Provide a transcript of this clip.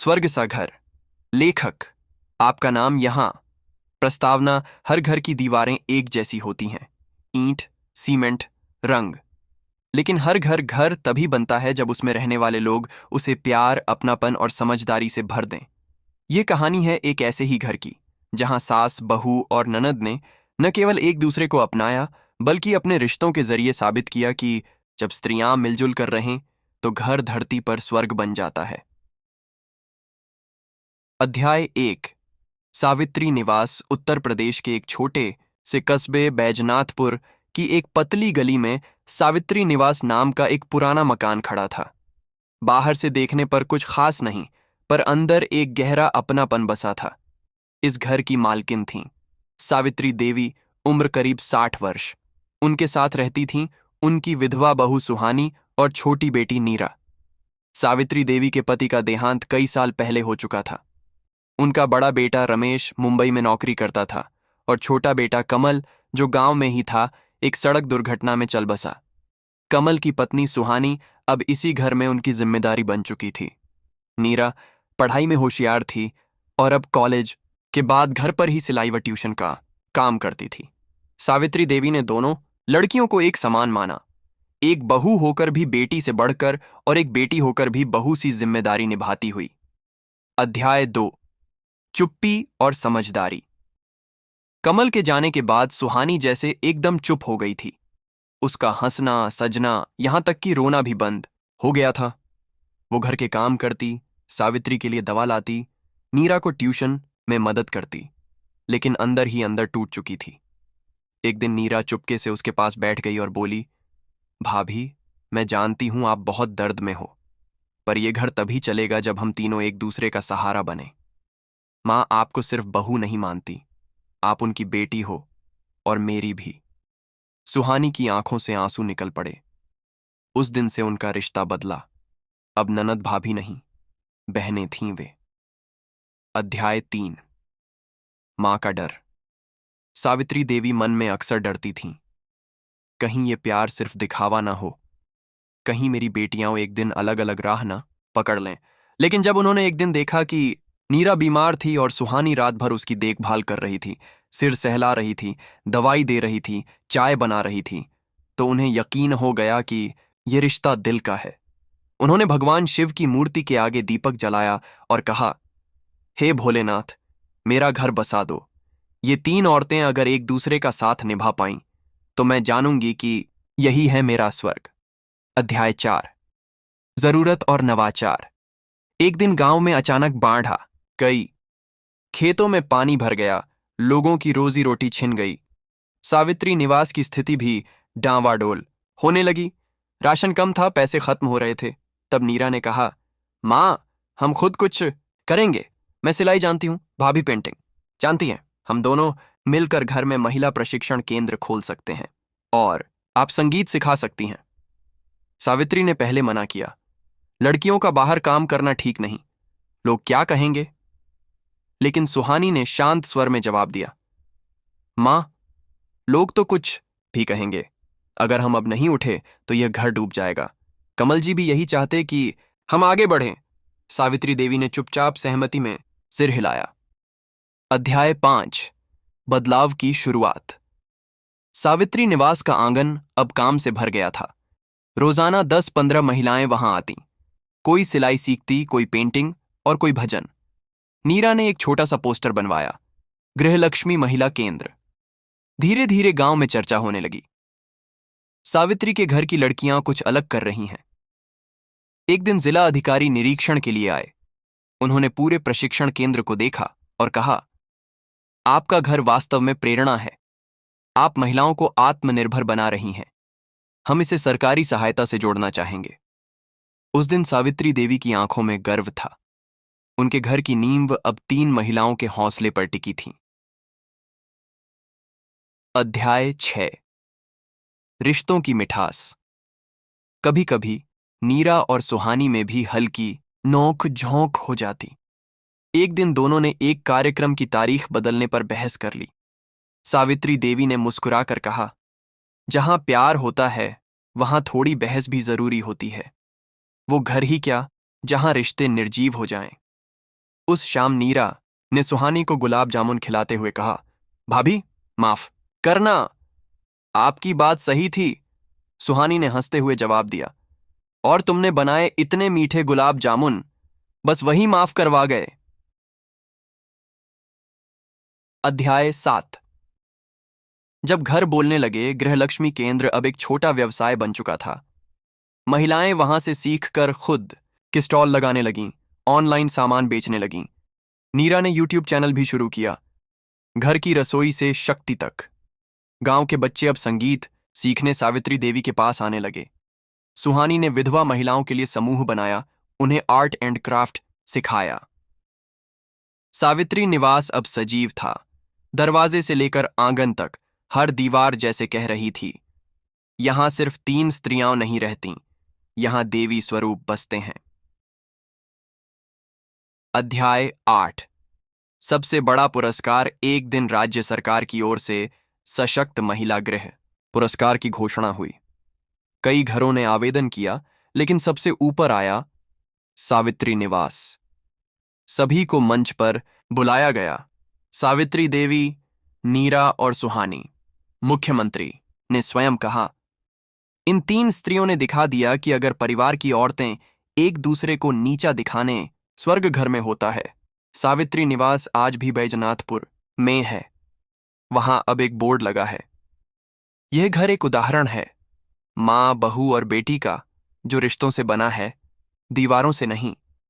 स्वर्ग सा घर। लेखक, आपका नाम यहाँ। प्रस्तावना, हर घर की दीवारें एक जैसी होती हैं, ईंट, सीमेंट, रंग। लेकिन हर घर घर तभी बनता है जब उसमें रहने वाले लोग उसे प्यार, अपनापन और समझदारी से भर दें। ये कहानी है एक ऐसे ही घर की, जहाँ सास, बहू और ननद ने न केवल एक दूसरे को अपनाया, बल्कि अपने रिश्तों के जरिए साबित किया कि जब स्त्रियां मिलजुल कर रहें तो घर धरती पर स्वर्ग बन जाता है। अध्याय 1। सावित्री निवास। उत्तर प्रदेश के एक छोटे से कस्बे बैजनाथपुर की एक पतली गली में सावित्री निवास नाम का एक पुराना मकान खड़ा था। बाहर से देखने पर कुछ खास नहीं, पर अंदर एक गहरा अपनापन बसा था। इस घर की मालकिन थीं सावित्री देवी, उम्र करीब 60 वर्ष। उनके साथ रहती थीं उनकी विधवा बहू सुहानी और छोटी बेटी नीरा। सावित्री देवी के पति का देहांत कई साल पहले हो चुका था। उनका बड़ा बेटा रमेश मुंबई में नौकरी करता था और छोटा बेटा कमल, जो गांव में ही था, एक सड़क दुर्घटना में चल बसा। कमल की पत्नी सुहानी अब इसी घर में उनकी जिम्मेदारी बन चुकी थी। नीरा पढ़ाई में होशियार थी और अब कॉलेज के बाद घर पर ही सिलाई व ट्यूशन का काम करती थी। सावित्री देवी ने दोनों लड़कियों को एक समान माना, एक बहू होकर भी बेटी से बढ़कर और एक बेटी होकर भी बहू सी जिम्मेदारी निभाती हुई। अध्याय 2। चुप्पी और समझदारी। कमल के जाने के बाद सुहानी जैसे एकदम चुप हो गई थी। उसका हंसना, सजना, यहां तक कि रोना भी बंद हो गया था। वो घर के काम करती, सावित्री के लिए दवा लाती, नीरा को ट्यूशन में मदद करती, लेकिन अंदर ही अंदर टूट चुकी थी। एक दिन नीरा चुपके से उसके पास बैठ गई और बोली, भाभी, मैं जानती हूं आप बहुत दर्द में हो, पर यह घर तभी चलेगा जब हम तीनों एक दूसरे का सहारा बने। माँ आपको सिर्फ बहू नहीं मानती, आप उनकी बेटी हो और मेरी भी। सुहानी की आंखों से आंसू निकल पड़े। उस दिन से उनका रिश्ता बदला। अब ननद भाभी नहीं, बहनें थीं वे। अध्याय 3। मां का डर। सावित्री देवी मन में अक्सर डरती थीं, कहीं ये प्यार सिर्फ दिखावा ना हो, कहीं मेरी बेटियां एक दिन अलग अलग राह ना पकड़ लें। लेकिन जब उन्होंने एक दिन देखा कि नीरा बीमार थी और सुहानी रात भर उसकी देखभाल कर रही थी, सिर सहला रही थी, दवाई दे रही थी, चाय बना रही थी, तो उन्हें यकीन हो गया कि यह रिश्ता दिल का है। उन्होंने भगवान शिव की मूर्ति के आगे दीपक जलाया और कहा, हे भोलेनाथ, मेरा घर बसा दो। ये 3 औरतें अगर एक दूसरे का साथ निभा पाईं तो मैं जानूंगी कि यही है मेरा स्वर्ग। अध्याय 4। जरूरत और नवाचार। एक दिन गांव में अचानक बाढ़ आ गई। खेतों में पानी भर गया, लोगों की रोजी रोटी छिन गई। सावित्री निवास की स्थिति भी डांवाडोल होने लगी। राशन कम था, पैसे खत्म हो रहे थे। तब नीरा ने कहा, माँ, हम खुद कुछ करेंगे। मैं सिलाई जानती हूँ, भाभी पेंटिंग जानती हैं। हम दोनों मिलकर घर में महिला प्रशिक्षण केंद्र खोल सकते हैं और आप संगीत सिखा सकती हैं। सावित्री ने पहले मना किया, लड़कियों का बाहर काम करना ठीक नहीं, लोग क्या कहेंगे। लेकिन सुहानी ने शांत स्वर में जवाब दिया, मां, लोग तो कुछ भी कहेंगे। अगर हम अब नहीं उठे तो यह घर डूब जाएगा। कमल जी भी यही चाहते कि हम आगे बढ़ें। सावित्री देवी ने चुपचाप सहमति में सिर हिलाया। अध्याय 5। बदलाव की शुरुआत। सावित्री निवास का आंगन अब काम से भर गया था। रोजाना 10-15 महिलाएं वहां आती, कोई सिलाई सीखती, कोई पेंटिंग और कोई भजन। नीरा ने एक छोटा सा पोस्टर बनवाया, गृहलक्ष्मी महिला केंद्र। धीरे धीरे गांव में चर्चा होने लगी। सावित्री के घर की लड़कियां कुछ अलग कर रही हैं। एक दिन जिला अधिकारी निरीक्षण के लिए आए। उन्होंने पूरे प्रशिक्षण केंद्र को देखा और कहा, आपका घर वास्तव में प्रेरणा है। आप महिलाओं को आत्मनिर्भर बना रही हैं। हम इसे सरकारी सहायता से जोड़ना चाहेंगे। उस दिन सावित्री देवी की आंखों में गर्व था। उनके घर की नींव अब 3 महिलाओं के हौसले पर टिकी थी। अध्याय 6। रिश्तों की मिठास। कभी कभी नीरा और सुहानी में भी हल्की नोक झोंक हो जाती। एक दिन दोनों ने एक कार्यक्रम की तारीख बदलने पर बहस कर ली। सावित्री देवी ने मुस्कुराकर कहा, जहां प्यार होता है वहां थोड़ी बहस भी जरूरी होती है। वो घर ही क्या, जहां रिश्ते निर्जीव हो जाएं। उस शाम नीरा ने सुहानी को गुलाब जामुन खिलाते हुए कहा, भाभी, माफ करना, आपकी बात सही थी। सुहानी ने हंसते हुए जवाब दिया, और तुमने बनाए इतने मीठे गुलाब जामुन, बस वही माफ करवा गए। अध्याय 7। जब घर बोलने लगे, गृहलक्ष्मी केंद्र अब एक छोटा व्यवसाय बन चुका था। महिलाएं वहां से सीखकर खुद के स्टॉल लगाने लगीं, ऑनलाइन सामान बेचने लगीं। नीरा ने यूट्यूब चैनल भी शुरू किया, घर की रसोई से शक्ति तक। गांव के बच्चे अब संगीत सीखने सावित्री देवी के पास आने लगे। सुहानी ने विधवा महिलाओं के लिए समूह बनाया, उन्हें आर्ट एंड क्राफ्ट सिखाया। सावित्री निवास अब सजीव था। दरवाजे से लेकर आंगन तक हर दीवार जैसे कह रही थी, यहां सिर्फ 3 स्त्रियां नहीं रहती, यहां देवी स्वरूप बसते हैं। अध्याय 8। सबसे बड़ा पुरस्कार। एक दिन राज्य सरकार की ओर से सशक्त महिला गृह पुरस्कार की घोषणा हुई। कई घरों ने आवेदन किया, लेकिन सबसे ऊपर आया सावित्री निवास। सभी को मंच पर बुलाया गया। सावित्री देवी, नीरा और सुहानी। मुख्यमंत्री ने स्वयं कहा, इन 3 स्त्रियों ने दिखा दिया कि अगर परिवार की औरतें एक दूसरे को नीचा दिखाने स्वर्ग घर में होता है। सावित्री निवास आज भी बैजनाथपुर में है। वहां अब एक बोर्ड लगा है। यह घर एक उदाहरण है, मां, बहू और बेटी का, जो रिश्तों से बना है, दीवारों से नहीं।